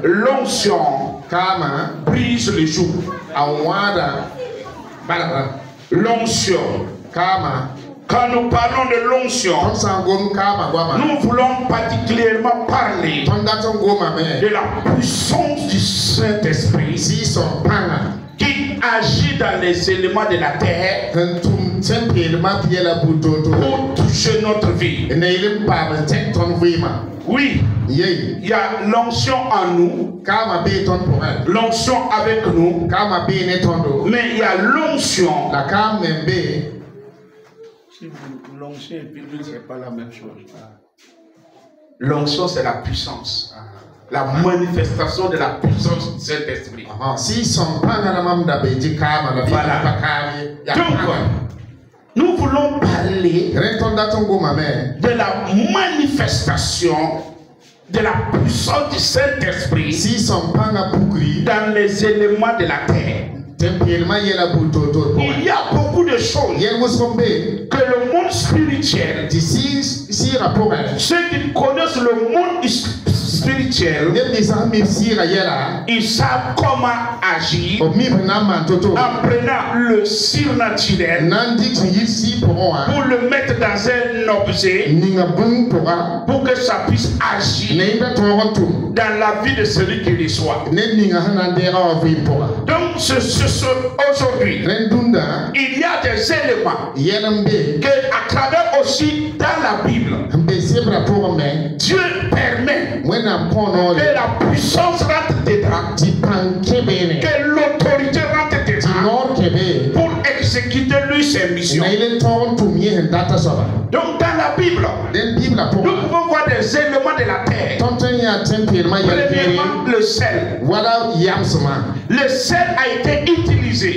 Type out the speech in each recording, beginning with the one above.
L'onction brise le joug. L'onction. Quand nous parlons de l'onction, nous voulons particulièrement parler de la puissance du Saint-Esprit qui agit dans les éléments de la terre pour toucher notre vie. Oui, il y a l'onction en nous, l'onction avec nous, mais il y a l'onction. L'onction et puis l'huile, ce n'est pas la même chose. L'onction, c'est la puissance. La manifestation de la puissance du Saint-Esprit. Voilà. Donc, nous voulons parler de la manifestation de la puissance du Saint-Esprit dans les éléments de la terre. Il y a beaucoup de choses que le monde spirituel, ceux qui connaissent le monde spirituel, ils savent comment agir en prenant le surnaturel pour le mettre dans un objet pour que ça puisse agir dans la vie de celui qui reçoit. Donc aujourd'hui, il y a des éléments que à travers aussi dans la Bible, Dieu permet que la puissance rentre dedans, que l'autorité rentre dedans pour exécuter lui ses missions. Donc dans la Bible, nous pouvons voir des éléments de la terre. Premièrement, le sel. Le sel a été utilisé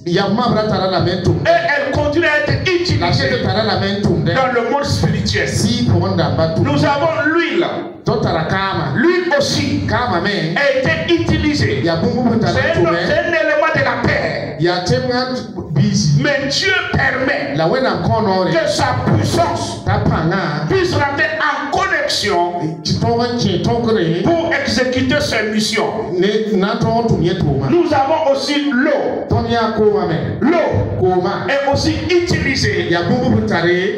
et elle continue à être utilisée dans le monde spirituel. Nous avons l'huile. L'huile aussi a été utilisée. C'est un élément de la terre. Mais Dieu permet que sa puissance puisse rentrer en connexion pour exécuter ses missions. Nous avons aussi l'eau. L'eau est aussi utilisée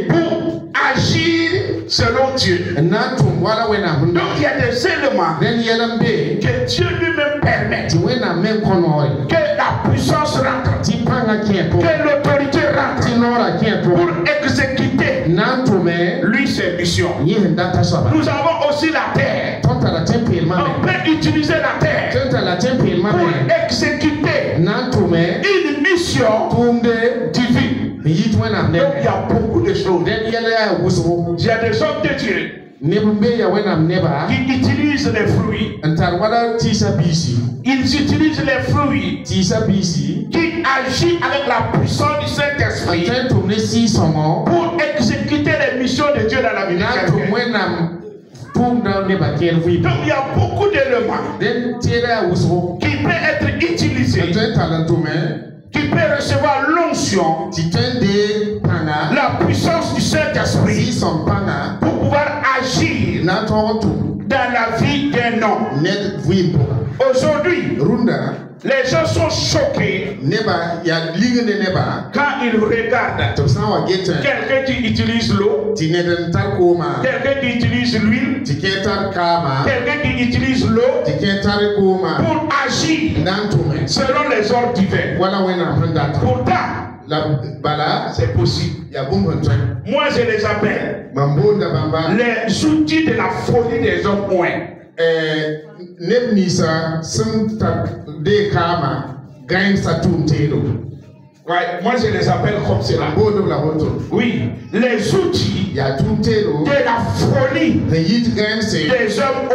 pour agir selon Dieu. Donc il y a des éléments que Dieu lui-même permet que la puissance rentre, que l'autorité rentre pour exécuter lui ses missions. Nous avons aussi la terre. On peut utiliser la terre pour exécuter une mission divine. Donc il y a beaucoup de choses. Il y a des hommes de Dieu qui utilisent les fruits. Ils utilisent les fruits qui agissent avec la puissance du Saint-Esprit pour exécuter les missions de Dieu dans la vie de quelqu'un. Donc il y a beaucoup d'éléments qui peuvent être utilisés, qui peuvent recevoir l'onction, la puissance du Saint-Esprit pour pouvoir agir dans la vie d'un homme. Aujourd'hui, les gens sont choqués quand ils regardent quelqu'un qui utilise l'eau, quelqu'un qui utilise l'huile, quelqu'un qui utilise l'eau pour agir selon les ordres divins. Pourtant, c'est possible. Moi, je les appelle les outils de la folie des hommes. Moi je les appelle comme cela. Oui, les outils de la folie des hommes.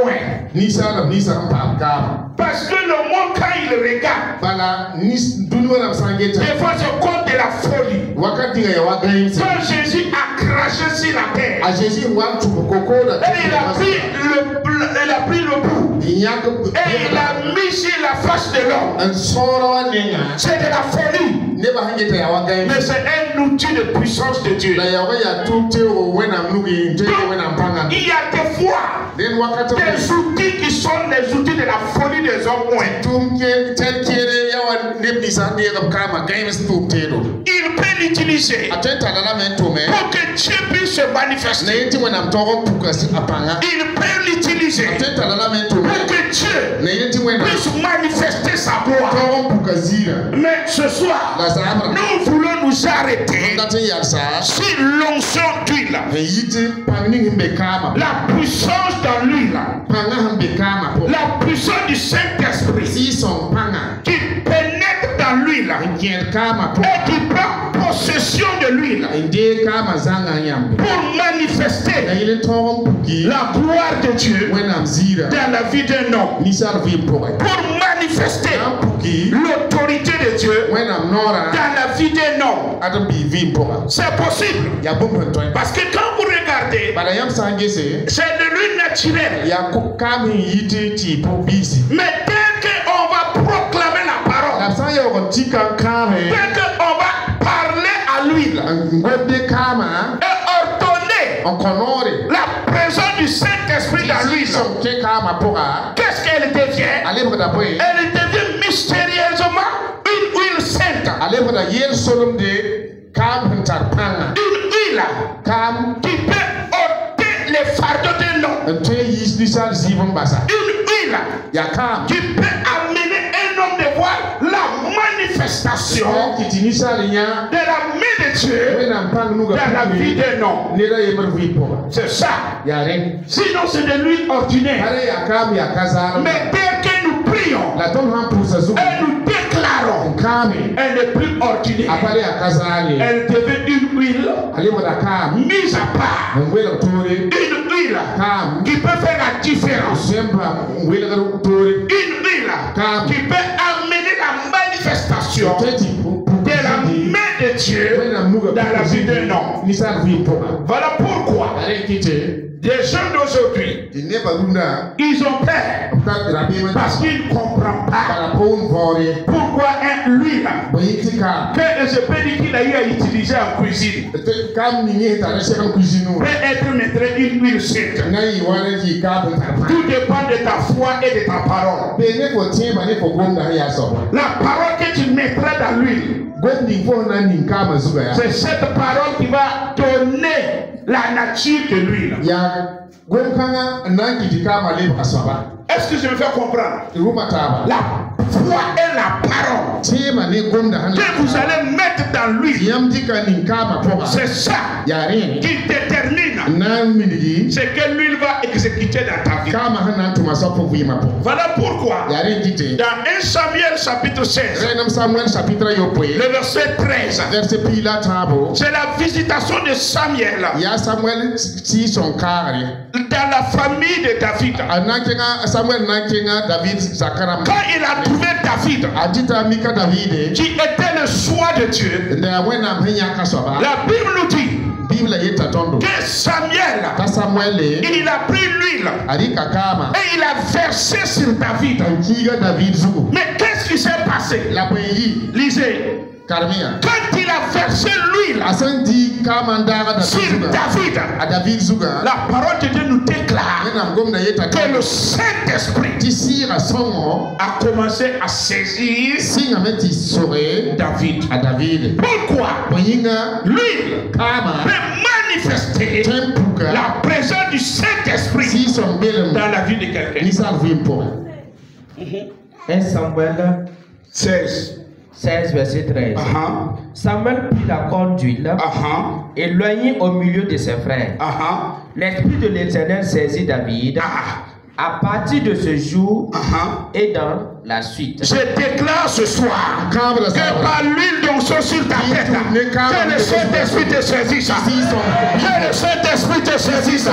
Parce que le monde, quand il regarde, des fois c'est comme de la folie. Quand Jésus a craché sur la terre, et il a pris le bout et il a mis sur la face de l'homme, c'est de la folie. Mais c'est un outil de puissance de Dieu. Il y a des fois des outils qui sont les outils de la folie des hommes. Il peut l'utiliser pour que Dieu puisse se manifester. Il peut l'utiliser pour que Dieu puisse manifester sa gloire. Mais ce soir, nous voulons nous arrêter sur l'onction d'huile. La puissance dans l'huile. La puissance du Saint-Esprit qui pénètre dans l'huile et qui prend possession de l'huile pour manifester la gloire de Dieu dans la vie d'un homme, pour manifester l'autorité de Dieu dans la vie d'un homme. C'est possible parce que quand vous regardez, c'est de l'huile naturelle. Mais dès qu'on va proclamer la parole, dès qu'on va parler à l'huile et ordonner la présence du Saint-Esprit dans l'huile, qu'est-ce qu'elle devient? Elle devient mystérieusement une huile sainte. Une huile qui peut ôter les fardeaux d'un homme. Une huile qui peut amener un homme de voir la manifestation de la main de Dieu dans la vie d'un homme. C'est ça. Sinon c'est de l'huile ordinaire. Mais dès que nous prions et nous déclarons, elle n'est plus ordinaire. Elle devient une huile mise à part. Une huile qui peut faire la différence. Une huile qui peut amener la manifestation de la main de Dieu dans la vie d'un homme. Voilà pourquoi des gens d'aujourd'hui, ils ont peur parce qu'ils ne comprennent pas pourquoi l'huile que je peux dire qu'il a eu à utiliser en cuisine peut être mettre une huile sainte. Tout dépend de ta foi et de ta parole. La parole que tu mettras dans l'huile, c'est cette parole qui va donner la nature de l'huile. Est-ce que je me fais comprendre? La foi et la parole que vous allez mettre dans l'huile, c'est ça qui détermine ce que l'huile va exécuter dans ta vie. Voilà pourquoi dans 1 Samuel chapitre 16, le verset 13, c'est la visitation de Samuel dans la famille de David. Quand il a trouvé David, qui était le choix de Dieu, la Bible nous dit que Samuel, il a pris l'huile et il a versé sur David. Mais qu'est-ce qui s'est passé? Lisez. Quand il a versé l'huile sur David, la parole de Dieu nous déclare que le Saint-Esprit a commencé à saisir David. Pourquoi? L'huile peut manifester la présence du Saint-Esprit dans la vie de quelqu'un. 1 Samuel 16, verset 13. Samuel prit la corde d'huile et l'oignit au milieu de ses frères. L'Esprit de l'Éternel saisit David à partir de ce jour et dans la suite. Je déclare ce soir que par l'huile d'onction sur ta tête, que le Saint-Esprit te saisisse. Que le Saint-Esprit te saisisse.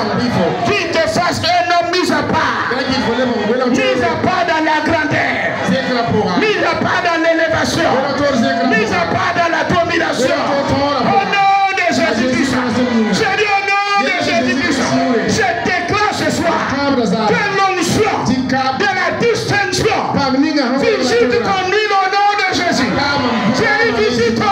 Qu'il te fasse un homme mis à part. Mis à part dans la grandeur. Mis à part dans l'élévation. Mis à part dans la domination. Au nom de Jésus-Christ. Je dis au nom de Jésus-Christ. Je déclare ce soir que l'onction de la distinction visite ton huile au nom de Jésus. Jésus visite ton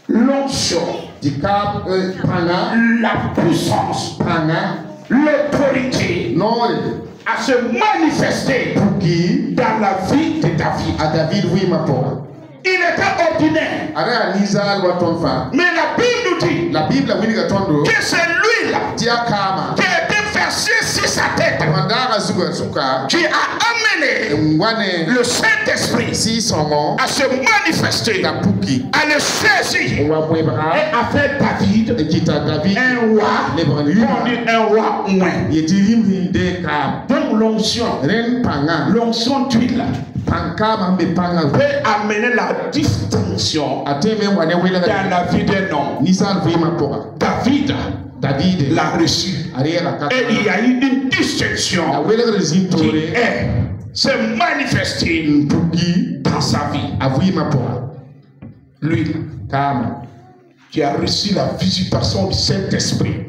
l'onction, la puissance, l'autorité à se manifester dans la vie de David. Il était ordinaire. Mais la Bible nous dit que c'est lui là qui a été versé sur sa tête, qui a amené le Saint-Esprit à se manifester, à le saisir et à faire David un roi oint. Donc l'onction d'huile peut amener la distinction dans la vie d'un homme. David l'a reçu. Et il y a eu une distinction qui s'est manifestée dans sa vie. Lui, qui a reçu la visitation du Saint-Esprit,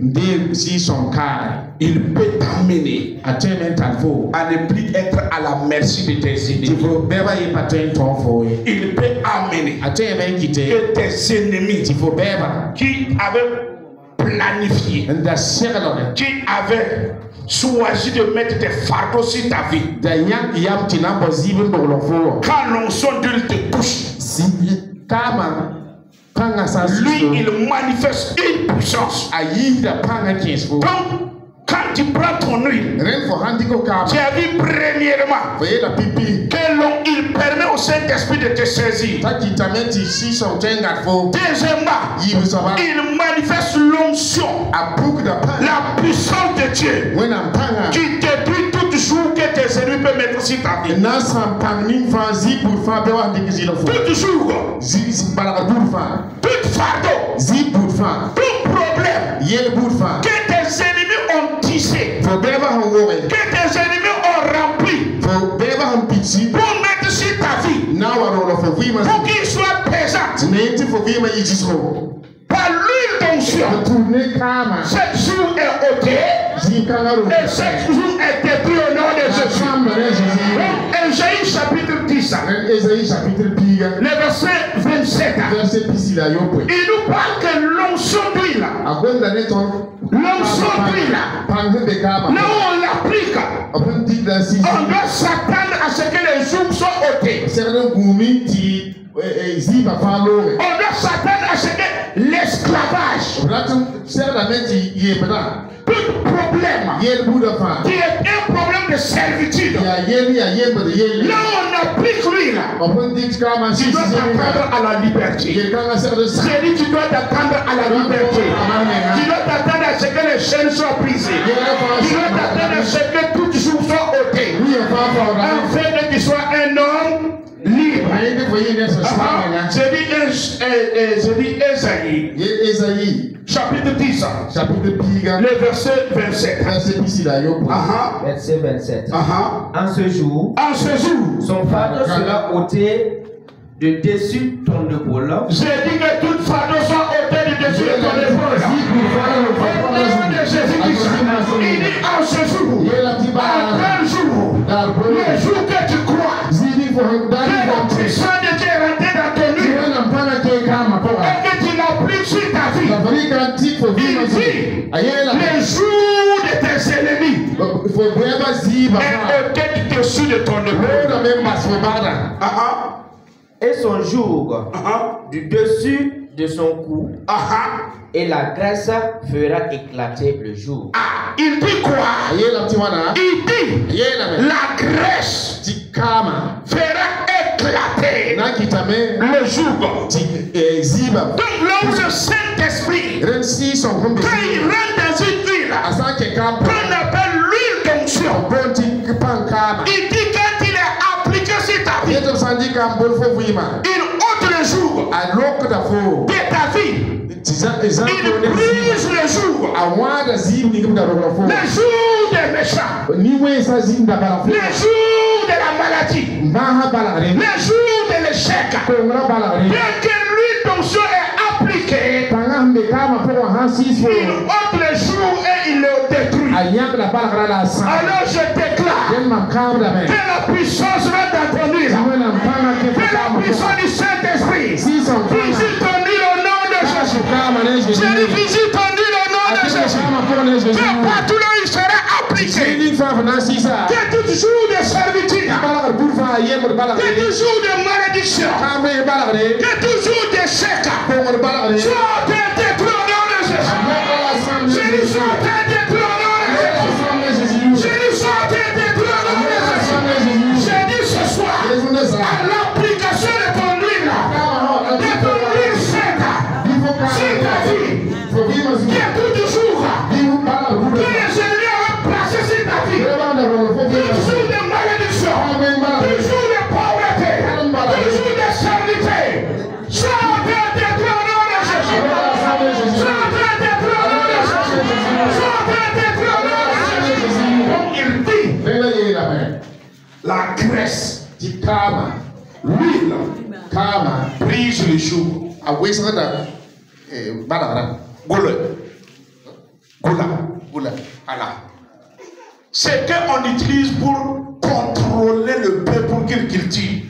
il peut t'amener à ne plus être à la merci de tes ennemis. Il peut amener que tes ennemis qui avaient planifié, qui avaient choisi de mettre des fardeaux sur ta vie, quand l'onction d'huile te touche, lui, il manifeste une puissance. Donc, quand tu prends ton huile, tu as vu premièrement que il permet au Saint-Esprit de te saisir. Deuxièmement, il manifeste l'onction, la puissance de Dieu qui détruit tout jour que tes ennemis peuvent mettre sur ta vie. Tout jour, tout fardeau, tout problème que tes ennemis ont tissé, que tes ennemis ont rempli pour mettre sur ta vie, pour qu'il soit présent par l'huile d'onction. Chaque jour est ôté et chaque jour est détruit au nom de Jésus. Ésaïe chapitre 10, le verset 27, il nous parle que l'onction d'huile, là où on l'applique, on doit s'attendre à ce que les jours soient ôtés. On doit s'attendre à ce que l'esclavage, tout problème qui est un problème de servitude, là on applique lui là, tu dois t'attendre à la liberté. J'ai dit tu dois t'attendre à la liberté. Tu dois t'attendre à ce que les chaînes soient brisées. Tu dois t'attendre à ce que tout jour soit ôté, afin que tu sois un homme libre. J'ai dit Ésaïe chapitre 10, le verset 27. Verset 27. En ce jour, son fardeau sera ôté de dessus ton épaule. J'ai dit que toute fardeau soit ôté de dessus de ton épaule. Au nom de Jésus-Christ, il dit en ce jour, à quel jour, le jour que tu crois que la puissance de Dieu est rentrée dans ton nuit et que tu l'appliques sur ta vie, il dit le jour de tes ennemis est ôté dessus de ton épaule. Et son jour du dessus de son cou, et la graisse fera éclater le jour. Il dit quoi? Il dit la graisse fera éclater le jour. Donc là où le Saint-Esprit, quand il rentre dans une huile qu'on appelle l'huile d'onction, il dit quand il est appliqué sur ta vie, il ôte le jour de ta vie. Il brise le jour. Le jour des méchants. Le jour de la maladie. Le jour de l'échec. Bien que l'huile d'onction est appliquée, il ôte le jour et il le détruit. Alors je déclare que la puissance va dans ton île, que la puissance du Saint-Esprit visite ton île au nom de Jésus. Je dis visite ton île au nom de Jésus. Que partout là il sera appliqué. Que tout jour de servitude, que tout jour de malédiction, que tout jour d'échec soit détruit au nom de Jésus. Je dis soit détruit au nom de Jésus. Je dis soit détruit au nom de Jésus. Je dis ce soir, à l'application de ton huile, de ton huile sainte, sur ta vie, que tout jour, que les ennemis ont placé sur ta vie, toujours de malédiction, toujours de pauvreté, toujours de servité, soit détruit au nom de Jésus. Soit détruit au nom de Jésus. Soit détruit au nom de Jésus. Donc il dit, la graisse, l'huile, brise le jour. C'est qu'on utilise pour contrôler le peuple pour qu'il tue.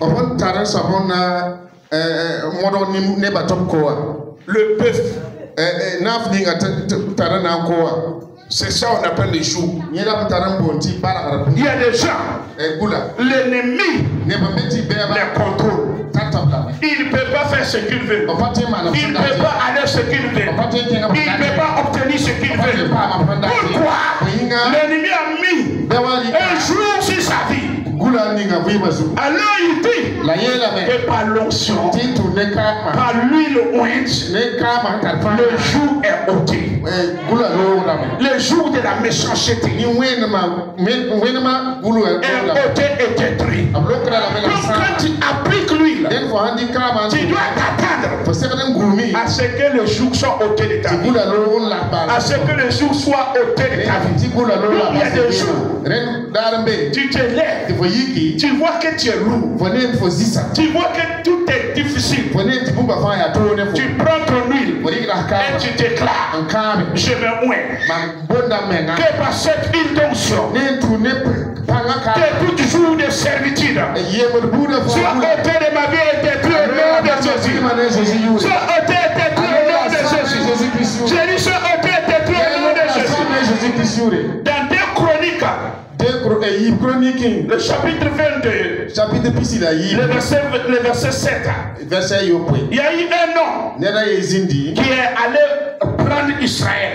Le peuple. C'est ça qu'on appelle les choux. Il y a des gens, l'ennemi les contrôle. Il ne peut pas faire ce qu'il veut. Il ne peut pas aller ce qu'il veut. Il ne peut pas obtenir ce qu'il veut. Pourquoi? L'ennemi a mis un jour sur sa vie. Alors il dit que par l'onction, par l'huile ointe, le jour est ôté. Le jour de la méchanceté est ôté et détruit. Donc quand tu appliques l'huile, tu dois t'attendre à ce que le jour soit ôté de ta vie. À ce que le jour soit ôté de ta vie. Il y a des jours, tu te lèves, tu vois que tu es lourd, tu vois que tout est difficile. Tu prends ton huile et tu déclares, je me oins. Que par cette huile d'onction, que tout jour de servitude soit ôté de ma vie et détruit au nom de Jésus. Soit ôté et détruit au nom de Jésus. J'ai dit soit ôté et détruit au nom de Jésus. Dans 2 Chroniques, le chapitre 22, le verset 7, il y a eu un homme qui est allé prendre Israël.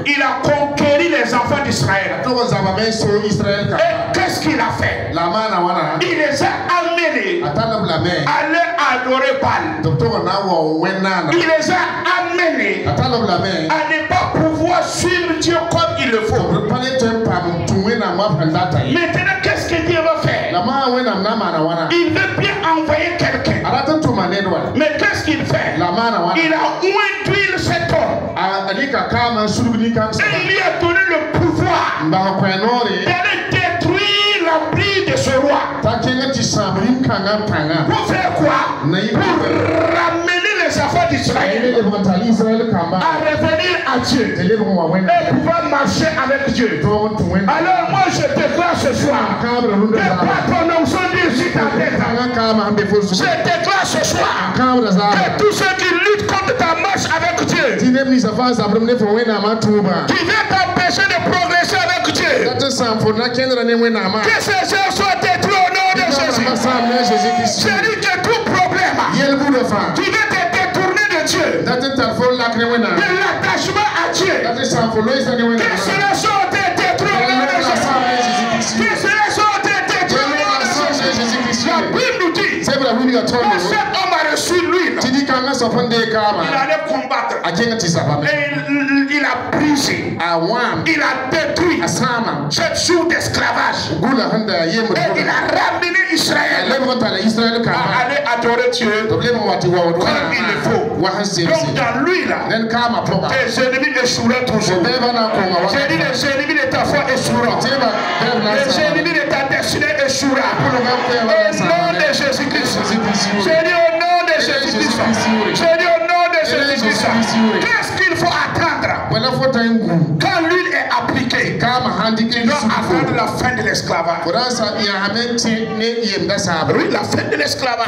Il a conquéri les enfants d'Israël. Et qu'est-ce qu'il a fait? Il les a amenés à aller adorer Baal. Il les a amenés à ne pas pouvoir suivre Dieu comme il le faut. Maintenant, qu'est-ce que Dieu va faire? Il veut bien envoyer quelqu'un. Mais qu'est-ce qu'il fait? Il a oint cet homme. Et il lui a donné le pouvoir d'aller détruire l'empire de ce roi. Pour faire quoi? Pour ramener les enfants d'Israël à revenir à Dieu et pouvoir marcher avec Dieu. Alors moi je déclare ce soir que par ton onction sur ta tête, je déclare ce soir que tous ceux qui luttent contre ta marche avec Dieu, qui viennent t'empêcher de progresser avec Dieu, que ces gens soient détruits au nom de Jésus. Je dis que tout problème qui veut te détourner de Dieu, de l'attachement à Dieu, que cela soit détruit au nom de Jésus. Que cela soit détruit au nom de Jésus. La Bible nous dit que cet homme a reçu l'huile. Il allait combattre. Et il a brisé. Il a détruit cette jour d'esclavage. Et il a ramené Israël à aller adorer Dieu comme il le faut. Donc dans l'huile, tes ennemis échoueront toujours. J'ai dit les ennemis de ta foi échoueront. Les ennemis de ta destinée échoueront. Au nom de Jésus-Christ. J'ai dit au nom de Jésus-Christ. J'ai dit au nom de Jésus-Christ. Qu'est-ce qu'il faut attendre quand l'huile est appliquée? handiqué. Tu dois attendre la fin de l'esclavage. Oui, la fin de l'esclavage.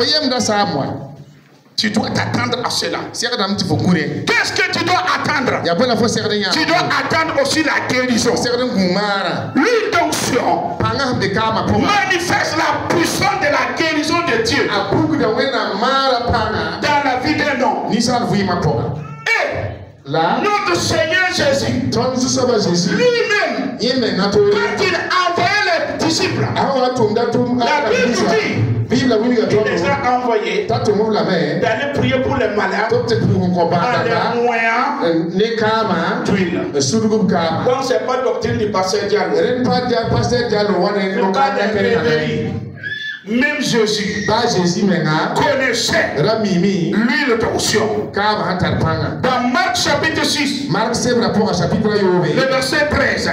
Tu dois t'attendre à cela. Qu'est-ce que tu dois attendre? Tu dois attendre aussi la guérison. L'huile d'onction manifeste la puissance de la guérison de Dieu dans la vie d'un homme. Et notre Seigneur Jésus, lui-même, quand il a envoyé les disciples, la Bible dit, il les a envoyés d'aller prier pour les malades en les moyens d'huile. Donc c'est pas doctrine du pasteur Diallo. Même Jésus connaissait l'huile d'onction. Dans Marc chapitre 6, le verset 13.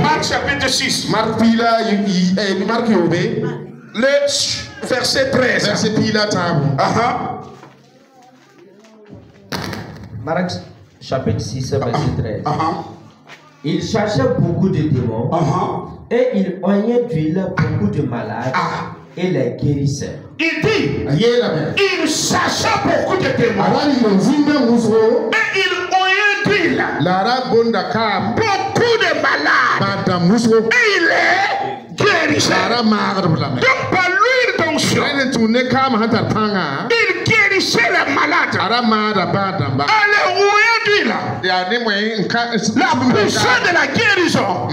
Marc chapitre 6. Le verset 13. Marc chapitre 6, verset 13. Il cherchait beaucoup de démons et il oignait d'huile beaucoup de malades et les guérissait. Il dit, il cherchait beaucoup de démons et il oignait d'huile beaucoup de malades et il les guérissait. Donc par l'huile d'onction, il guérissait les malades. Alors, la puissance de la guérison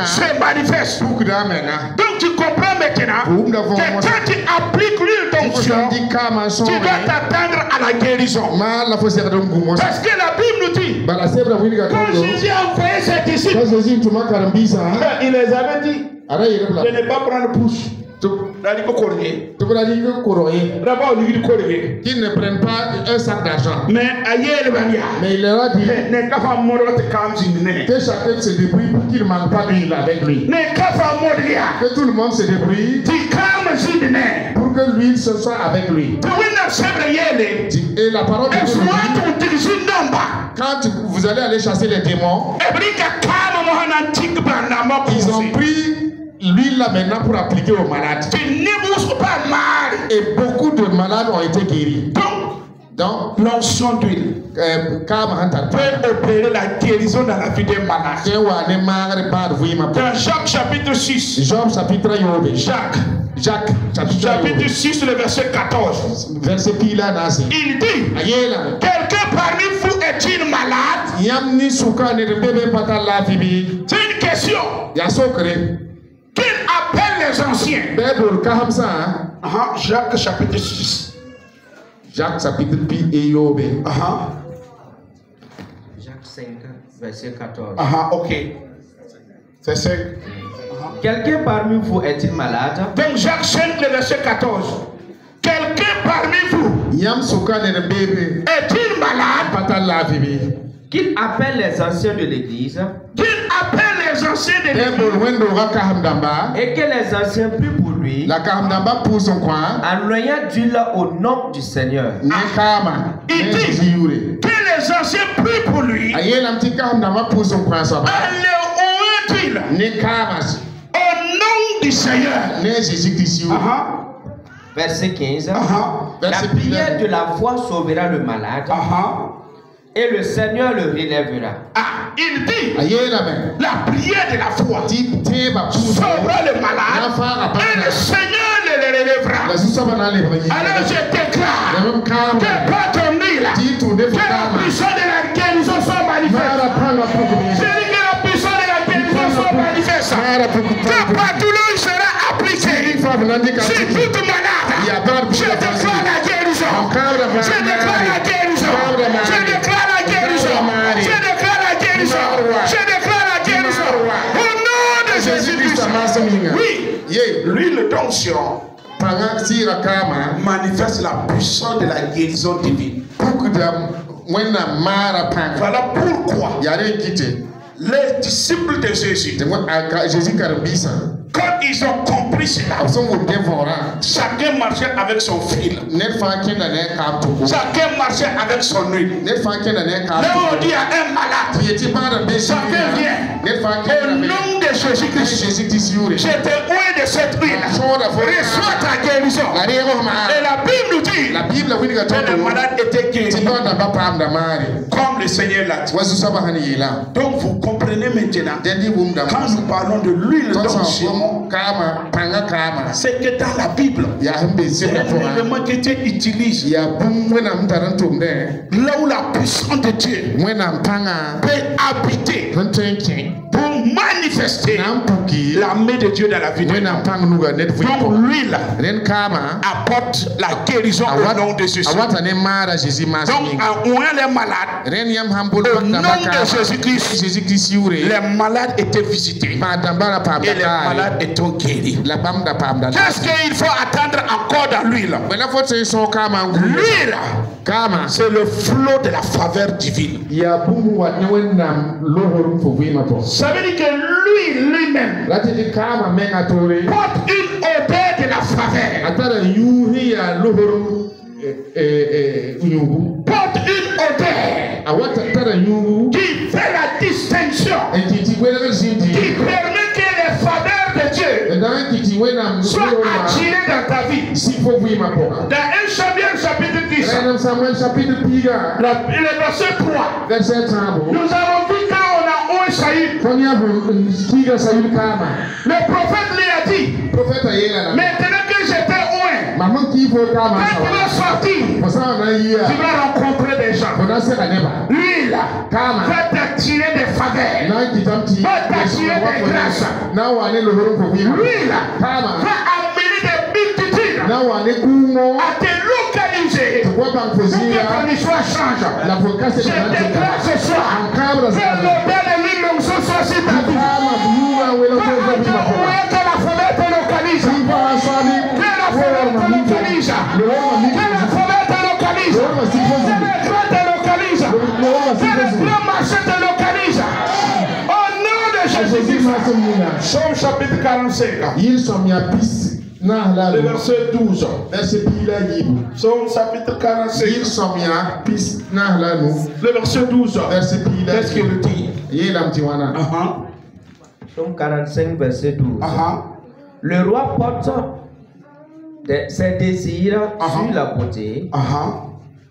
se manifeste. Donc tu comprends maintenant que quand tu appliques l'huile d'onction, tu dois t'attendre à la guérison. Parce que la Bible nous dit, quand Jésus a envoyé ses disciples, il les avait dit de ne pas prendre pouce. Qu'ils ne prennent pas un sac d'argent. Mais il leur a dit que chacun se débrouille pour qu'il ne manque pas d'huile avec lui. Que tout le monde se débrouille pour que l'huile se soit avec lui. Et la parole de Dieu dit, quand vous allez aller chasser les démons, ils ont pris l'huile là maintenant pour appliquer aux malades. Et beaucoup de malades ont été guéris. Donc l'onction d'huile peut opérer la guérison dans la vie des malades. Dans Jacques chapitre 6. Jacques chapitre 6, le verset 14. Il dit, quelqu'un parmi vous est-il malade? C'est une question. Qu'il appelle les anciens. Jacques chapitre 6. Jacques chapitre P et Yobe. Jacques 5, verset 14. Ok. Verset. Quelqu'un parmi vous est-il malade? Donc Jacques 5, le verset 14. Quelqu'un parmi vous est-il malade? Qu'il appelle les anciens de l'église. Qu'il appelle les anciens de l'église. Et que les anciens prient pour lui. En loyant d'huile au nom du Seigneur. Il dit que les anciens prient pour lui. Au nom du Seigneur. Verset 15. La prière de la foi sauvera le malade. Et le Seigneur le relèvera. Il dit, la prière de la foi sauvera le malade et le Seigneur le relèvera. Alors je déclare que par ton huile, que la puissance de la guérison soit manifeste. Je dis que la puissance de la guérison soit manifeste. Que partout là il sera appliqué. Si toute malade, je déclare la guérison. Je déclare la guérison. Je déclare la guérison. Je déclare la guérison. Je déclare la guérison. Au nom de Jésus-Christ. Oui. L'huile d'onction manifeste la puissance de la guérison divine. Voilà pourquoi les disciples de Jésus, quand ils ont compris épices là. Chacun marchait avec son fil. Chacun marchait avec son huile. Là où on dit à un malade, chacun vient. Au nom de Jésus-Christ, je te oins de cette huile. Reçois ta guérison. Et la Bible nous dit que le malade était guéri. Comme le Seigneur l'a dit. Donc vous comprenez maintenant, quand nous parlons de l'huile d'onction, c'est que dans la Bible, c'est un élément qui était utilisé. Là où la puissance de Dieu peut habiter pour manifester la main de Dieu dans la vie de l'homme. Donc l'huile apporte la guérison au nom de Jésus. Donc en ouvrant les malades, au nom de Jésus-Christ, les malades étaient visités et les malades étaient guéris. Qu'est-ce qu'il faut attendre encore dans l'huile? L'huile, c'est le flot de la faveur divine. Ça veut dire que l'huile lui-même porte une odeur de la faveur. Porte une odeur qui fait la distinction, qui permet que les faveurs de Dieu soient attirées dans ta vie. Dans 1 Samuel chapitre 10, le verset 3, nous avons vu quand on a oué Saïd, le prophète lui a dit, maintenant que j'étais oué, quand tu vas sortir, tu vas rencontrer des gens. L'huile va t'attirer des faveurs, va t'attirer des grâces. L'huile va amener des multitudes à te localiser pour que ton histoire change. Je déclare ce soir que l'odeur de l'huile l'onction soit sur ta vie. Que la faveur te localise. Que la faveur te localise. Que la faveur te localise. Que le droit te localise. Que le grand marché te localise. Au nom de Jésus-Christ. Somme chapitre 45. Le verset 12. Somme chapitre 45. Le verset 12. Qu'est-ce qu'il dit? Somme 45, verset 12. Le roi porte ses désirs sur la beauté.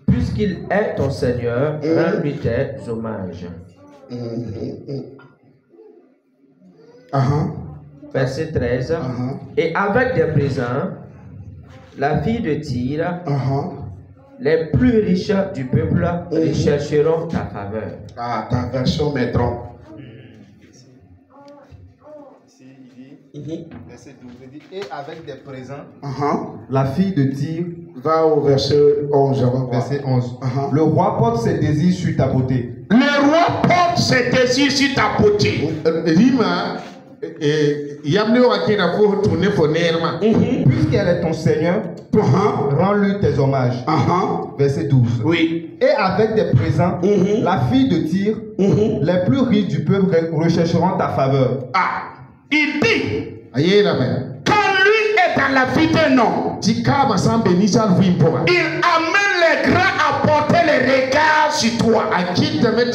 Puisqu'il est ton Seigneur, rends-lui tes hommages. Verset 13. Et avec des présents, la fille de Tyr, les plus riches du peuple rechercheront ta faveur. Ta version maîtron. Verset 12 dit, et avec des présents, la fille de Tyr, va au verset 11. Verset 11. Le roi porte ses désirs sur ta beauté. Le roi porte ses désirs sur ta beauté. Puisqu'elle est ton Seigneur, rends-lui tes hommages. Verset 12. Oui. Et avec des présents, la fille de Tyr, les plus riches du peuple rechercheront ta faveur. Il dit, quand lui est dans la vie d'un homme, il amène les grands à porter les regards sur toi. Et il amène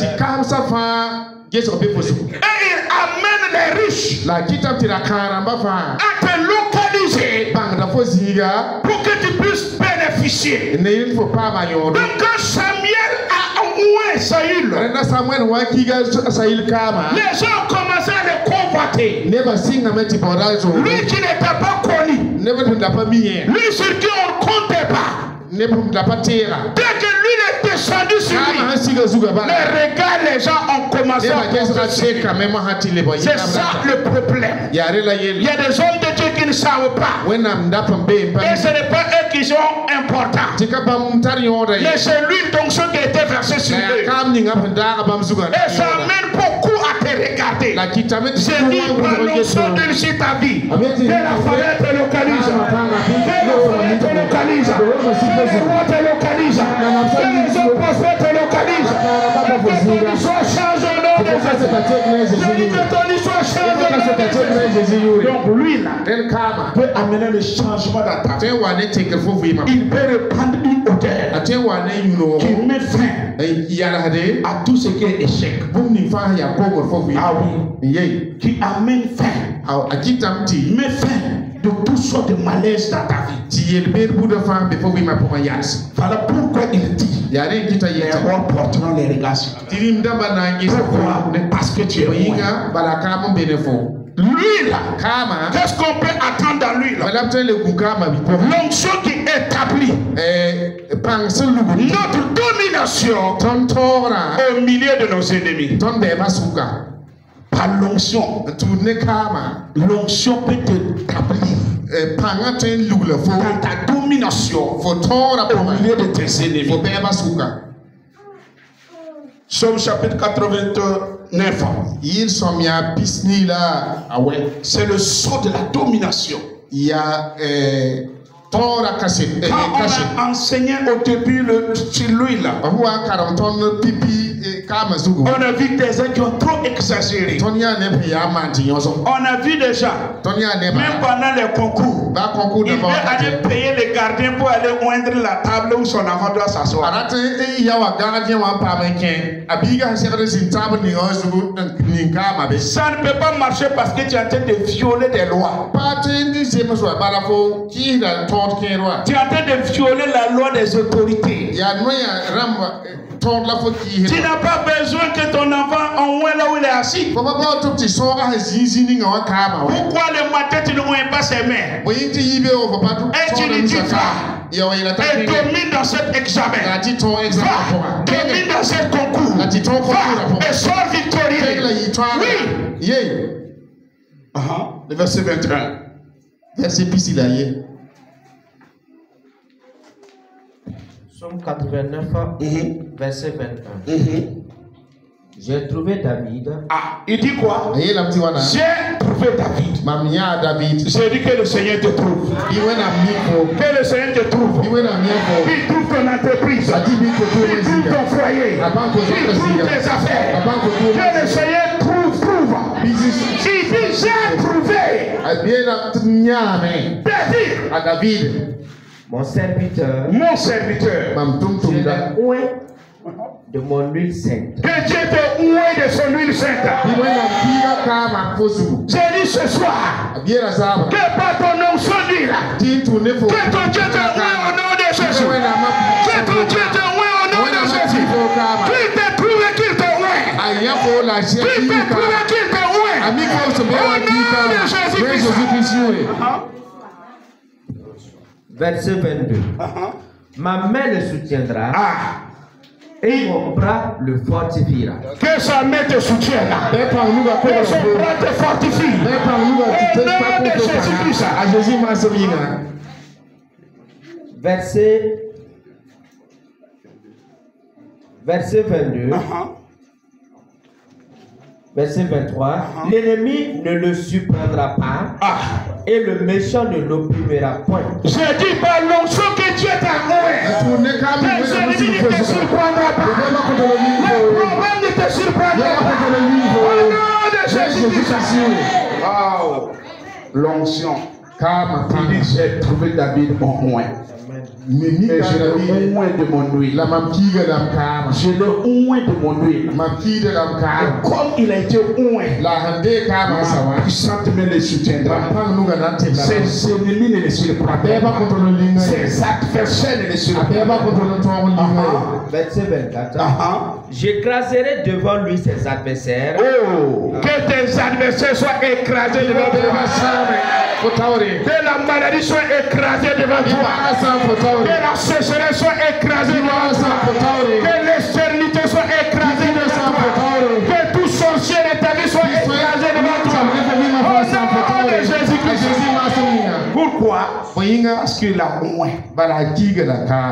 les riches à te localiser pour que tu puisses bénéficier. Donc quand Samuel a oué Saül, les gens ont commencé à le convoiter. Lui qui n'était pas connu, lui sur qui on ne comptait pas. Dès que lui est descendu sur lui, les regards, les gens ont commencé à penser. C'est ça le problème. Il y a des hommes de Dieu qui ne savent pas. Et ce n'est pas eux qui sont importants. Mais c'est lui donc ce qui a été versé sur eux. Et ça amène beaucoup à te regarder. C'est lui prononçant de sur ta vie. Que la faveur te localise. Que la faveur te localise. Que le roi te localise. Que les hommes prospères te localisent. Et que ton histoire change au nom de Jésus. Je dis que ton histoire change. Donc lui là peut amener le changement dans ta vie. Il peut répandre une odeur qui met fin à tout ce qui est échec. Ah oui. Qui amène fin. Met fin de toutes sortes de malaises dans ta vie. Voilà pourquoi il dit les rois porteront les regards sur toi. Pourquoi? Parce que tu es loin. Lui là, qu'est-ce qu'on peut attendre dans lui là? L'onction qui établit notre domination au milieu de nos ennemis. Par l'onction, l'onction peut t'établir dans ta domination au milieu de tes ennemis. Psaume chapitre 89. C'est le sceau de la domination. Quand on a enseigné au début sur lui là, on a vu des gens qui ont trop exagéré. On a vu déjà, même pendant les concours, il veut aller payer les gardiens pour aller oindre la table où son enfant doit s'asseoir. Ça ne peut pas marcher parce que tu es en train de violer des lois. Tu es en train de violer la loi des autorités. Tu n'as pas besoin que ton enfant envoie là où il est assis. Pourquoi le matin tu ne vois pas ses mains? Et tu lui dis va. Et domine dans cet examen. Va, domine dans cet concours. Va et sors victorieux. Oui. Le verset 21. Verset piscine. Psaume 89, verset 21. J'ai trouvé David. Ah, il dit quoi? J'ai trouvé David. J'ai dit que le Seigneur te trouve. Que le Seigneur te trouve. Il trouve ton entreprise. Il trouve ton foyer. Il trouve tes affaires. Que le Seigneur trouve. Il dit j'ai trouvé David. Mon serviteur. Je l'ai oué de mon huile sainte. Que Dieu te oué de son huile sainte. J'ai dit ce soir que par ton onction d'huile, que ton Dieu te oué au nom de Jésus. Que ton Dieu te oué au nom de Jésus. Qu'il te trouve et qu'il te oué. Qu'il te trouve et qu'il te oué. Au nom de Jésus-Christ. Verset 22. Ma main le soutiendra. Et mon bras le fortifiera. Que sa main te soutienne. Que son bras te fortifie. Au nom de Jésus-Christ. Verset 22. Verset 23. L'ennemi ne le surprendra pas. Et le méchant ne l'opprimera point. Je dis par l'onction que Dieu t'a loué. Tes ennemis ne te surprendront pas. Le problème ne te surprendra pas. Au nom de Jésus-Christ. Wow. L'onction. Il dit j'ai trouvé David en loin. Et je le oint de mon huile. Je le oint de mon huile. Et comme il a été oint, puissante main le soutiendra. Ses ennemis ne le surprendront pas. Ses adversaires ne le surprendront pas. Verset 24. J'écraserai devant lui ses adversaires. Que tes adversaires soient écrasés devant toi. Que la maladie soit écrasée devant toi. Que la sécheresse soit écrasée devant toi. Que l'externité soit écrasée devant toi. Que tout sorcier de ta vie soit écrasé devant toi. Au nom de Jésus-Christ. Pourquoi? Parce qu'il a moins.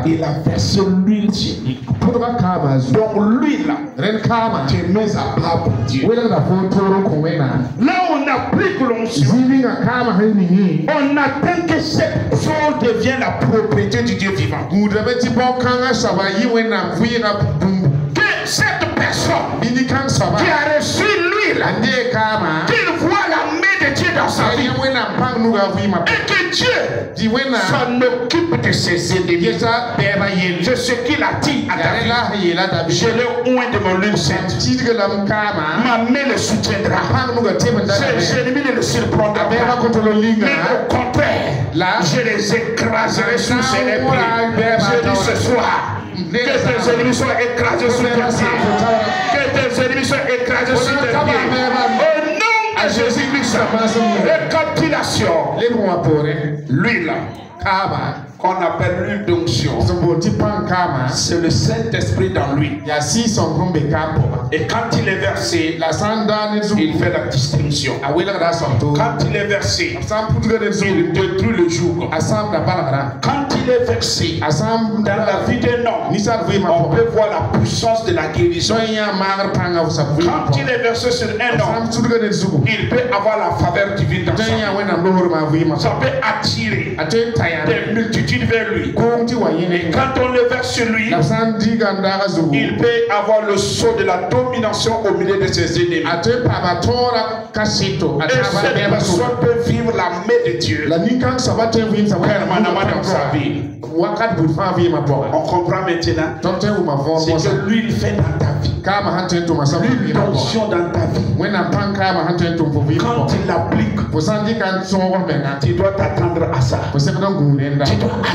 Il a versé l'huile sur lui. Donc l'huile, tu es mis à part pour Dieu. Là on applique l'onction. On attend que cette chose devienne la propriété du Dieu vivant. Que cette personne qui a reçu l'huile, qu'il voit la main de Dieu dans sa vie. Et que Dieu s'en occupe de ses ennemis. C'est ce qu'il a dit à David. Je l'ai oint de mon huile sainte. Ma main le soutiendra. Ses ennemis ne le surprendront pas. Mais au contraire, je les écraserai sous ses pieds. Je dis ce soir, que tes ennemis soient écrasés sous tes pieds. Que tes ennemis soient écrasés sous tes pieds. Au nom de Jésus-Christ, récapitulation. L'huile qu'on appelle l'huile d'onction, c'est le Saint-Esprit dans lui. Et quand il est versé, il fait la distinction. Quand il est versé, il détruit le joug. Quand il est versé dans la vie d'un homme, on peut voir la puissance de la guérison. Quand il est versé sur un homme, il peut avoir la faveur divine dans sa vie. Ça peut attirer des multitudes vers lui. Et quand on le verse sur lui, il peut avoir le sceau de la domination au milieu de ses ennemis. Et cette personne peut vivre la main de Dieu permanemment dans sa vie. On comprend maintenant ce que l'huile fait dans ta vie. L'huile d'onction dans ta vie. Quand il l'applique, tu dois t'attendre à ça. Tu dois attendre.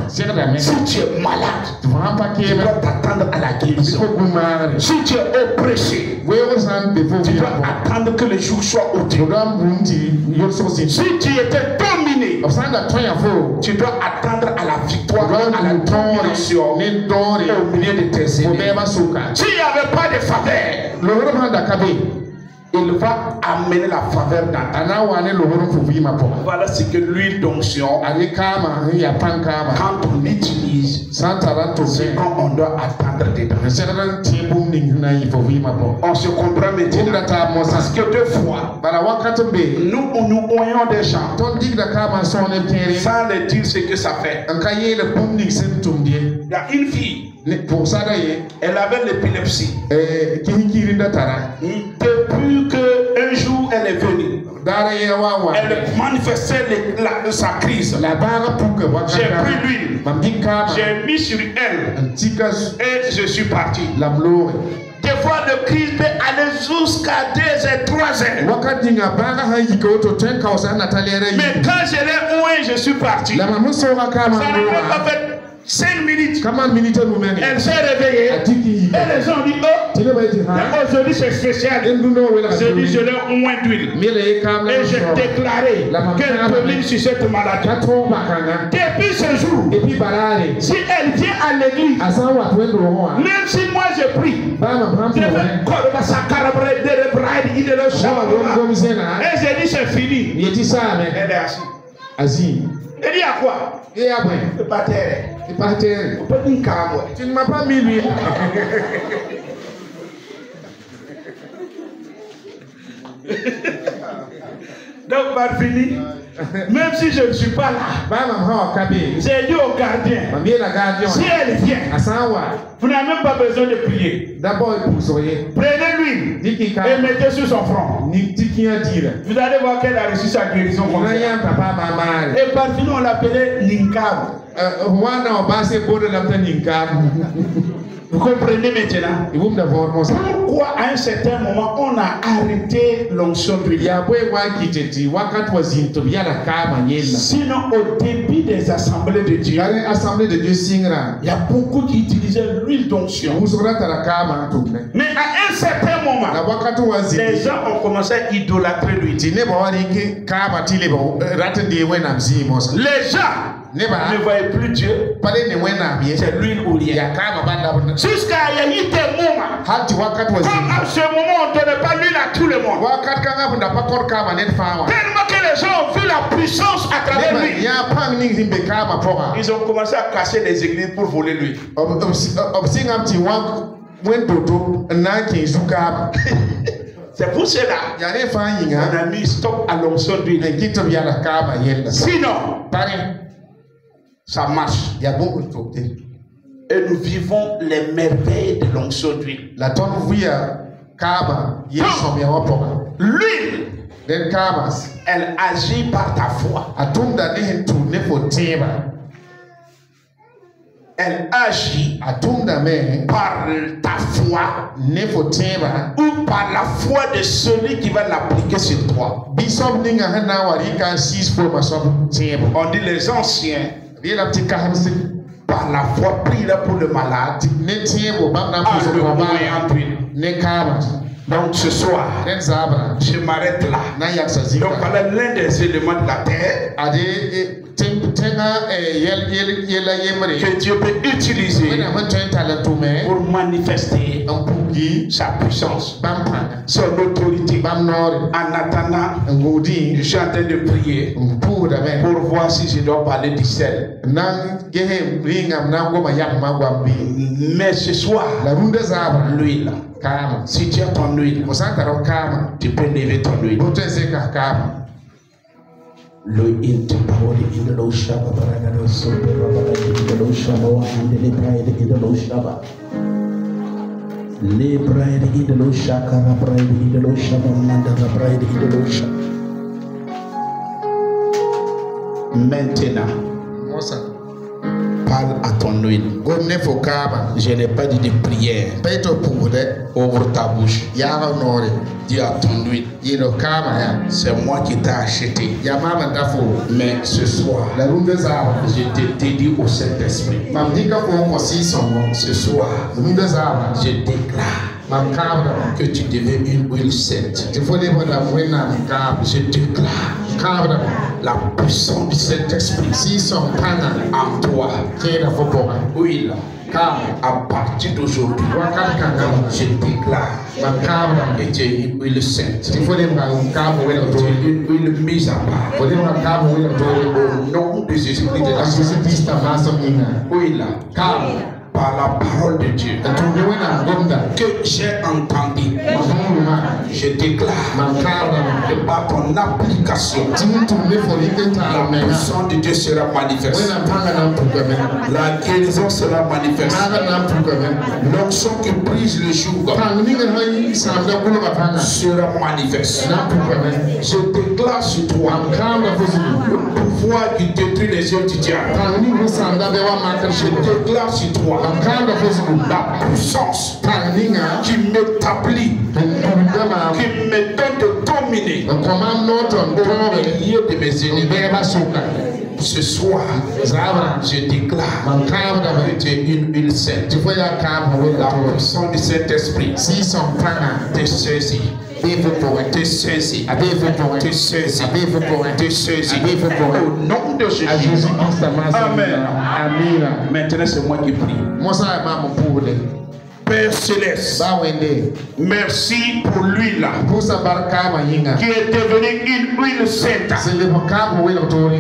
Si tu es malade, tu dois t'attendre à la guérison. Si tu es oppressé, tu dois attendre que le jour soit ôté. Si tu étais dominé, tu dois attendre à la victoire, à la domination au milieu de tes ennemis. S'il n'y avait pas de faveur, il va amener la faveur dans ta vie. Voilà ce que l'huile d'onction, quand on l'utilise, c'est quand on doit attendre dedans. On se comprend maintenant. Parce que deux fois, nous voyons des gens sans leur dire ce que ça fait. Il y a une fille, elle avait l'épilepsie. Depuis qu'un jour elle est venue, elle manifestait sa crise. J'ai pris l'huile, j'ai mis sur elle et je suis parti. Des fois, le crise peut aller jusqu'à 2 et 3 heures. Mais quand je l'ai oué, je suis parti. Ça n'a pas fait 5 minutes. Elle s'est réveillée. Et les gens ont dit, oh, aujourd'hui c'est spécial. J'ai dit, je leur moins d'huile. Et j'ai déclaré qu'elle peut vivre sur cette maladie. Depuis ce jour, si elle vient à l'église, même si moi je prie, je et j'ai dit c'est fini. Elle est assise. Elle dit à quoi? C'est pas terre. Tu ne m'as pas mis lui. Donc, par fini, même si je ne suis pas là, j'ai dit au gardien, si elle vient, vous n'avez même pas besoin de prier. Prenez l'huile et mettez sur son front. Vous allez voir qu'elle a reçu sa guérison. Et par fini, on l'appelait Ninkab. Vous comprenez maintenant pourquoi à un certain moment on a arrêté l'onction d'huile. Sinon au début des assemblées de Dieu, il y a beaucoup qui utilisaient l'huile d'onction. Mais à un certain moment, les gens ont commencé à idolâtrer l'huile. Les gens ne voyaient plus Dieu. C'est l'huile ou rien. Jusqu'à il y a eu des moments. Comme à ce moment, on ne donnait pas l'huile à tout le monde. Tellement que les gens ont vu la puissance à travers lui. Ils ont commencé à casser les églises pour voler l'huile. C'est pour cela qu'on a mis stop à l'onction d'huile. Sinon, ça marche. Et nous vivons les merveilles de l'onction d'huile. L'huile, elle agit par ta foi. Elle agit par ta foi ou par la foi de celui qui va l'appliquer sur toi. On dit les anciens, par la foi, prient pour le malade. Donc ce soir, je m'arrête là. Donc voilà l'un des éléments de la terre que Dieu peut utiliser pour manifester sa puissance, son autorité. En attendant, je suis en train de prier pour voir si je dois parler du sel. Mais ce soir, l'huile. Si tu as ton huile, tu peux lever ton huile. Le intipawali idolo shaba baragado sobe baragado idolo shaba wa andele bride idolo shaba le bride idolo shaka la bride idolo shaba nanda la bride idolo shaba. Maintenant, parle à ton huile. Je n'ai pas dit de prière. Ouvre ta bouche. Dis à ton huile. C'est moi qui t'ai acheté. Mais ce soir, je te dis au Saint-Esprit. Ce soir, je déclare que tu deviens une huile sainte. Je déclare la puissance du Saint-Esprit en toi. Huile. À partir d'aujourd'hui, je déclare que tu es une huile sainte. Tu es une huile mise à part. Au nom de Jésus-Christ de Nazareth. Huile. Par la parole de Dieu que j'ai entendu, je déclare que par ton application, la puissance de Dieu sera manifeste. La guérison sera manifeste. L'onction qui brise le joug sera manifeste. Je déclare sur toi le pouvoir qui détruit les yeux du diable. Je déclare sur toi la puissance qui m'établit, qui me donne de dominer au milieu de mes ennemis. Ce soir, je déclare que tu es une huile sainte. La puissance du Saint-Esprit te saisit. Te saisis. Te saisis. Te saisis. Au nom de Jésus. Amen. Maintenant, c'est moi qui prie. Père Céleste, merci pour l'huile qui est devenue une huile sainte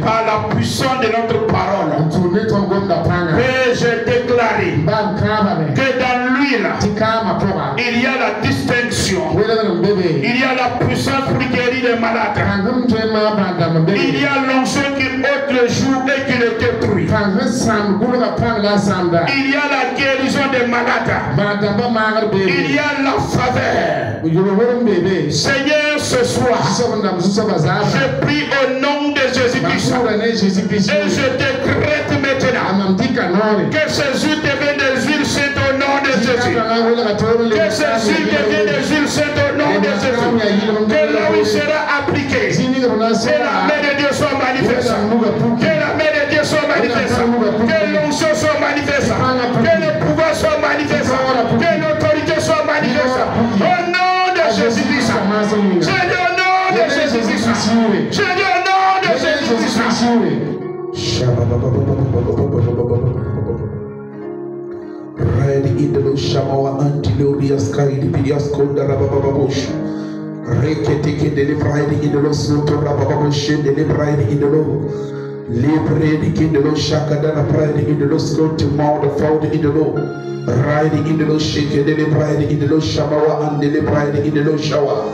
par la puissance de notre parole. Père, j'ai déclaré que dans l'huile, il y a la distinction, il y a la puissance pour guérir les malades, il y a l'onction qui ôte le jour et qui le détruit, il y a la guérison des malades. Il y a la faveur. Seigneur, ce soir, je prie au nom de Jésus-Christ et je décrète maintenant que ces huiles deviennent des huiles saintes au nom de Jésus. Que ces huiles deviennent des huiles saintes au nom de Jésus. Que là où il sera appliqué, que la main de Dieu soit manifeste. Que la main de Dieu soit manifeste. Que l'onction soit manifeste. Que le pouvoir soit manifeste. Que l'autorité soit manifeste. Au nom de Jésus-Christ. Je dis au nom de Jésus-Christ. Je dis au nom de Jésus-Christ. Ready in the Shamawa Antilorias Kaidi Pidias Konda Rabababush. Reketeke de Libride in the Losoto Rabababush, the Libride in the Low. Librade in the Low Shakadana Pride in the Losko to Mount the Found in the Low. Ride in the Low Shake, the Libride in the Low Shamawa and the Libride in the Low Shower.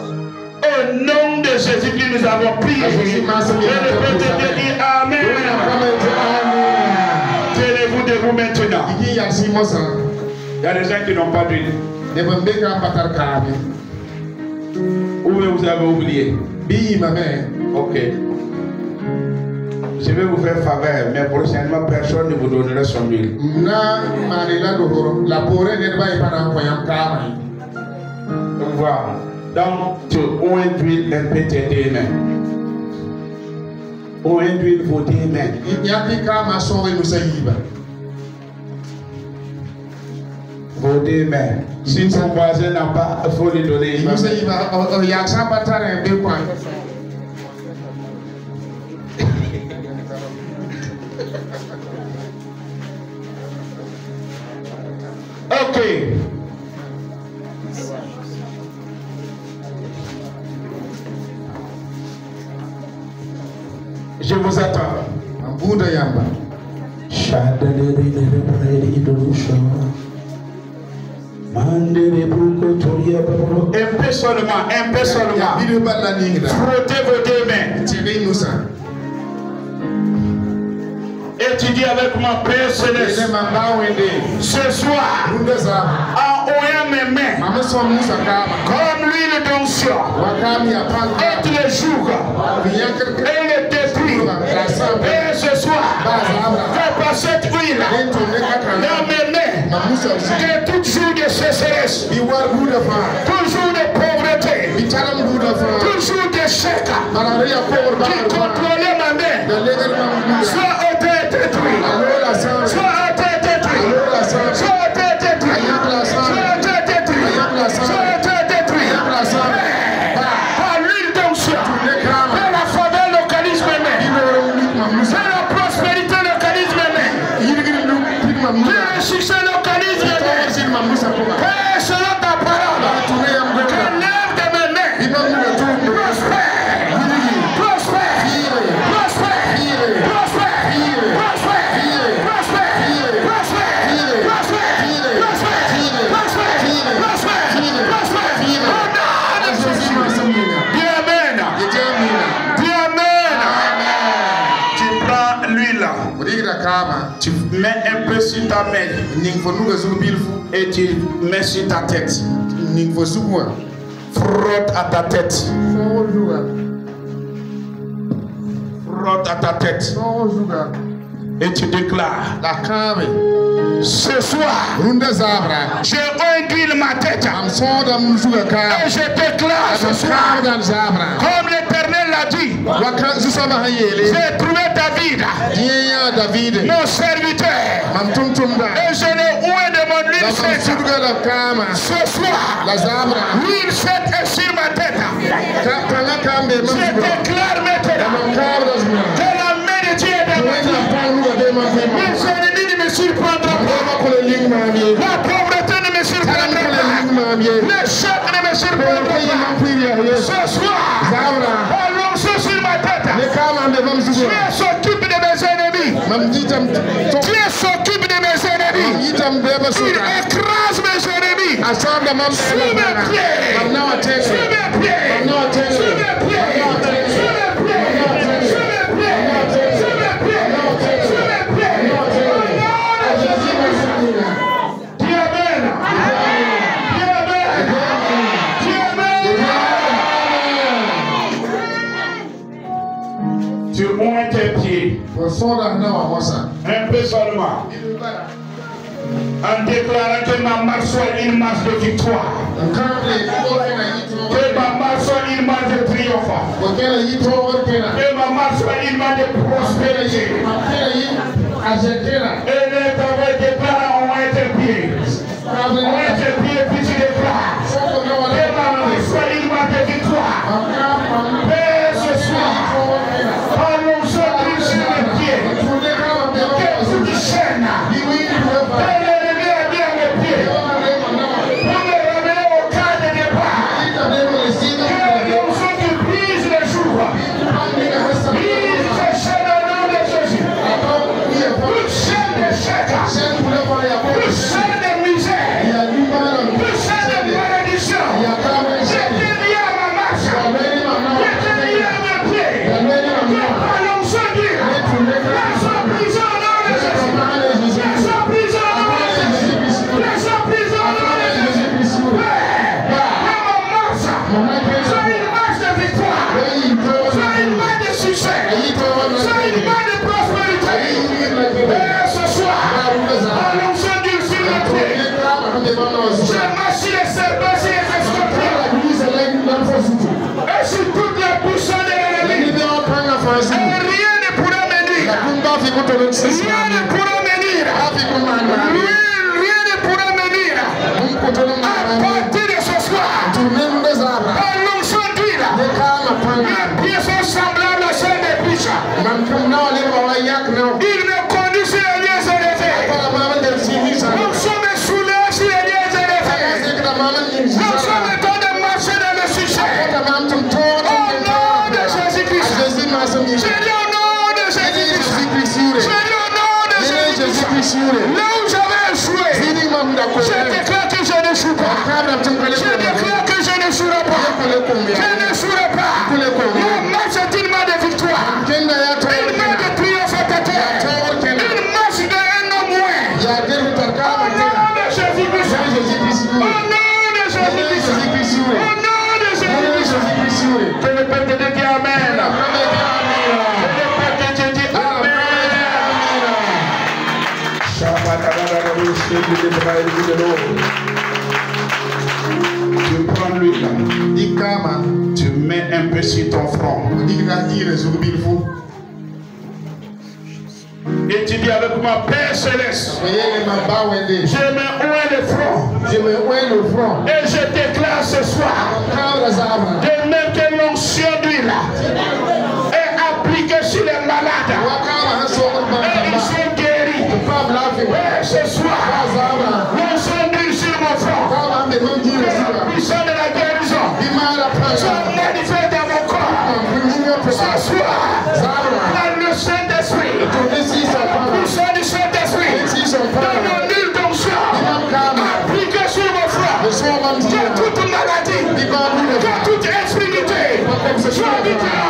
Au nom de Jésus-Christ, nous avons prié. Et le peuple de Dieu dit Amen. Tenez-vous debout maintenant. Il y a des gens qui n'ont pas d'huile. Où vous avez oublié? Bi ma mère. Ok. Je vais vous faire faveur, mais prochainement personne ne vous donnera son huile. Na manila dohoro. La porée ne va pas envoyer kama. Voilà. Donc, tu oins d'huile un peu tes mains. Oins d'huile vos deux mains. Il y a qui kama sori musayiba. Vos deux mains. Si ton voisin n'a pas, il faut lui donner une main. Musayiba, il y a ça pas tard un peu point. Ok. Je vous attends. Un bout de yamba. Un peu seulement, un peu seulement. Frottez vos deux mains. Tirez nous ça. Et tu dis avec mon Père Céleste, ce soir, en oyant mes mains, comme l'huile d'onction, et tous les jours, et le détruit. Et ce soir, fais passer cette huile dans mes mains, que tout jour de sécheresse, toujours de pauvreté, toujours d'échec, qui contrôlait ma main, soit été détruit, soit été détruit, soit été détruit, soit été détruit, soit été détruit. Par l'huile d'onction, par la faveur localise mes mains, par la prospérité localise mes mains, par le succès localise mes mains. Père, selon ta parole, que l'œuvre de mes mains prospère, prospère, prospère, prospère. Tu mets un peu sur ta main et tu mets sur ta tête. Frotte à ta tête. Frotte à ta tête. Et tu déclares: ce soir, j'ai onduit ma tête. Et je déclare ce soir, comme l'Éternel l'a dit, j'ai trouvé David, mon serviteur, et je l'ai oué de mon huile faite. Ce soir, l'huile faite est sur ma tête. Je déclare maintenant que la main de Dieu est dans ma vie. Mes ennemis ne me surprendront pas. La pauvreté ne me surprendra pas. L'échec ne me surprendra pas. Ce soir, allons sur ma tête. Dieu s'occupe de mes ennemis. Dieu s'occupe de mes ennemis. Il écrase mes ennemis. Sous mes pieds. Sous mes pieds. Sous mes pieds. Tu oins tes pieds. Un peu seulement. En déclarant que ma marche soit une marche de victoire. Que ma marche soit une marche de triomphe. Que ma marche soit une marche de prospérité. Et le travail déclare en oint tes pieds. Oint tes pieds puis tu déclares. Que ma marche soit une marche de victoire. Et ce soir, allons sur les pieds. Que tu te chaînes. Et l'ennemi est bien mes pieds. Pour me ramener au cadre de départ. Que l'onction qui brise les jours. Brise ces chaînes au nom de Jésus. Toute chaîne d'échec. Je marche sur les serpents, sur les escorpions. Et sur toutes les puissances de l'ennemi. Et rien ne pourra me nuire. Rien ne pourra me nuire. Rien ne pourra me nuire. À partir de ce soir, par l'onction d'huile, mes pieds sont semblables à ceux des biches. Il me conduit sur les lieux élevés. L'onction me soulève sur les lieux élevés. L'onction me donne de marcher dans le sujet. Au nom de Jésus-Christ. J'ai dit au nom de Jésus-Christ. J'ai dit au nom de Jésus-Christ. Là où j'avais échoué, je déclare que je n'échoue pas. Je déclare que je n'échouerai pas. Je n'échouerai pas. Mon marche est une main de victoire. Une main de triomphe à ta terre. Une marche d'un homme moins. Au nom de Jésus-Christ. Au nom de Jésus-Christ. Au nom de Jésus-Christ. Que le Père te dit Amen. Tu prends l'huile, tu mets un peu sur ton front. Et tu dis avec moi, Père Céleste, je mets le front. Et je déclare ce soir, de même que l'onction d'huile est appliquée sur les malades. Et ils sont guéris. Et ce soir, l'onction d'huile sur mon front. La puissance de la guérison se manifeste dans mon corps. Ce soir, dans le Saint-Esprit, la puissance du Saint-Esprit, dans mon huile d'onction, appliquée sur mon front, que toute maladie, que toute infirmité, soit libérée.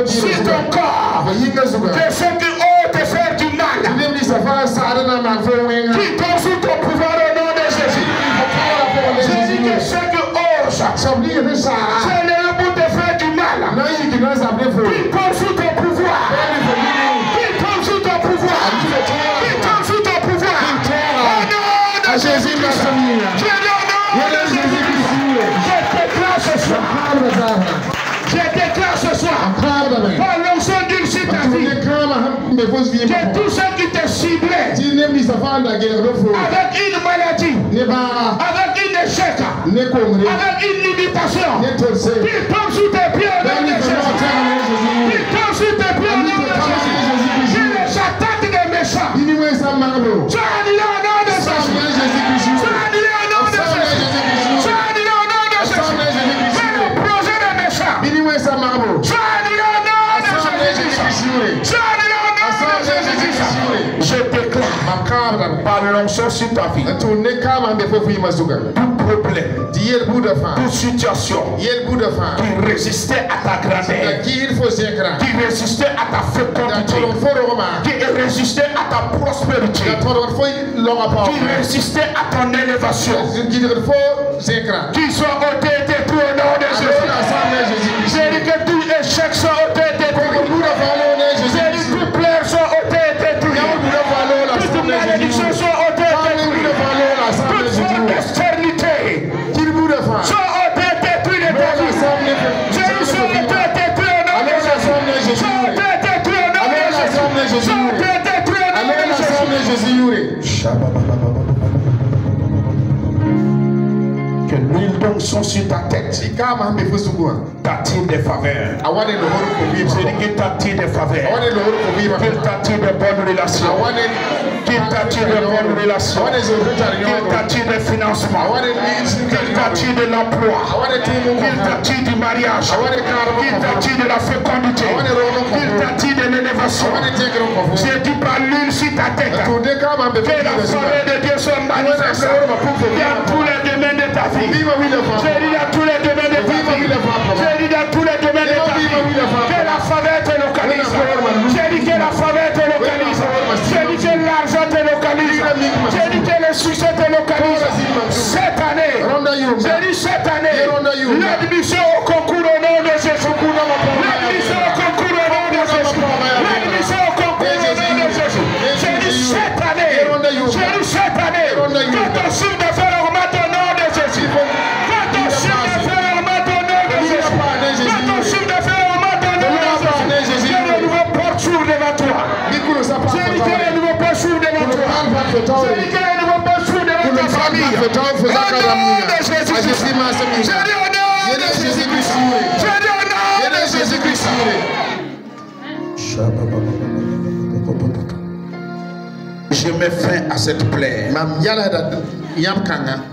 Sur ton corps, de ceux qui osent te faire du mal, qui tombent sous ton pouvoir au nom de Jésus. Je dis que ceux qui osent, c'est le pour te faire du mal, qui tombent sous ton pouvoir, qui tombent sous ton pouvoir, qui tombent sous ton pouvoir, au nom de Jésus. Je dis au nom de Jésus. Je déclare ce soir. Je déclare ce soir, par l'onction d'huile sur ta vie, que tous ceux qui te ciblaient avec une maladie, avec un échec, avec une limitation, qui tombe sous tes pieds au nom de Jésus, qui tombe sous tes pieds au nom de Jésus, qui les attaque des méchants, tu as annulé au nom de Jésus, tu as annulé au nom de Jésus, tu as annulé au nom de Jésus, mais le projet des méchants, je déclare par l'onction sur ta vie, tout problème, toute situation qui résistait à ta grandeur, qui résistait à ta fécondité, qui résistait à ta prospérité, qui résistait à ton élévation, qui soit ôté et détruit au nom de Jésus. J'ai dit que tout échec soit ôté et détruit. J'ai dit que tout plaire soit ôté et détruit. Toute malédiction soit ôté et détruit. Toute forme de stérilité soit ôté et détruit de ta vie. J'ai dit soit ôté et détruit au nom de Jésus. Soit ôté et détruit au nom de Jésus. Soit ôté et détruit au nom de Jésus. Que l'huile d'onction sur ta tête t'attire des faveurs. Je dis qu'il t'attire des faveurs. Qu'il t'attire de bonnes relations. Qu'il t'attire de bonnes relations. Qu'il t'attire de financement. Qu'il t'attire de l'emploi. Qu'il t'attire du mariage. Qu'il t'attire de la fécondité. Qu'il t'attire de l'élévation. J'ai dit par l'huile sur ta tête. Que la faveur de Dieu soit manifestée dans tous les domaines de ta vie. J'ai dit dans tous les domaines de ta vie. J'ai dit dans tous les domaines de ta vie. Que la faveur te localise. J'ai dit que la faveur te localise. J'ai dit que l'argent te localise. J'ai dit que le succès te localise. Cette année, j'ai dit cette année, l'admission au concours au nom de Jésus. L'admission au concours au nom de Jésus. L'admission au concours au nom de Jésus. J'ai dit cette année, que ton chiffre d'affaires augmente au nom de Jésus. Que ton chiffre d'affaires augmente au nom de Jésus. Que ton chiffre d'affaires augmente au nom de Jésus. J'ai de nouveaux portes s'ouvrent devant toi. J'ai dit que les nouveaux portes s'ouvrent devant toi. J'ai dit que les nouveaux portes s'ouvrent devant ta famille. Au nom de Jésus-Christ. J'ai dit au nom de Jésus-Christ. J'ai dit au nom de Jésus-Christ. Je mets fin à cette plaie.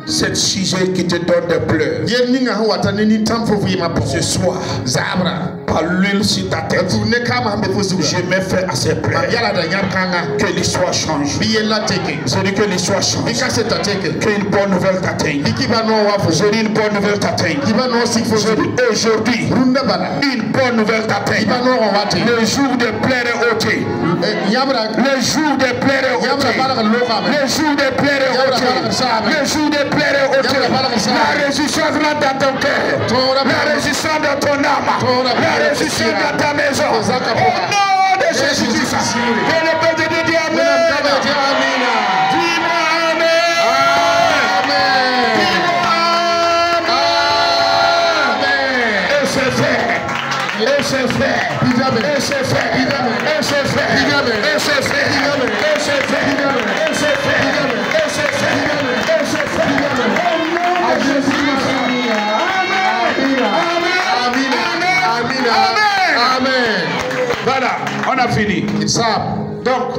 Cette sujet qui te donne des pleurs. Ce soir, par l'huile sur ta tête, je mets fin à cette plaie. Que l'histoire change. Je dis que l'histoire change. Qu'une bonne nouvelle t'atteigne. Je dis une bonne nouvelle t'atteigne. Aujourd'hui, une bonne nouvelle t'atteigne. Le jour de plaire est ôté. Le jour de plaire est ôté. Le jour de plaire est ôté. Le jour de plaire est ôté. La résistance rentre dans ton cœur. La résistance dans ton âme. La résistance dans ta maison. Au nom de Jésus-Christ. Que le Père de Dieu dit Amen. Dis-moi Amen. Et c'est fait. Et c'est fait. Et c'est fait. Et c'est fait. Et c'est fait. Et c'est fait. Et c'est fait. Et c'est fait. Et c'est fait. Au nom de Jésus-Christ. Amen. Amen. Voilà, on a fini. Donc,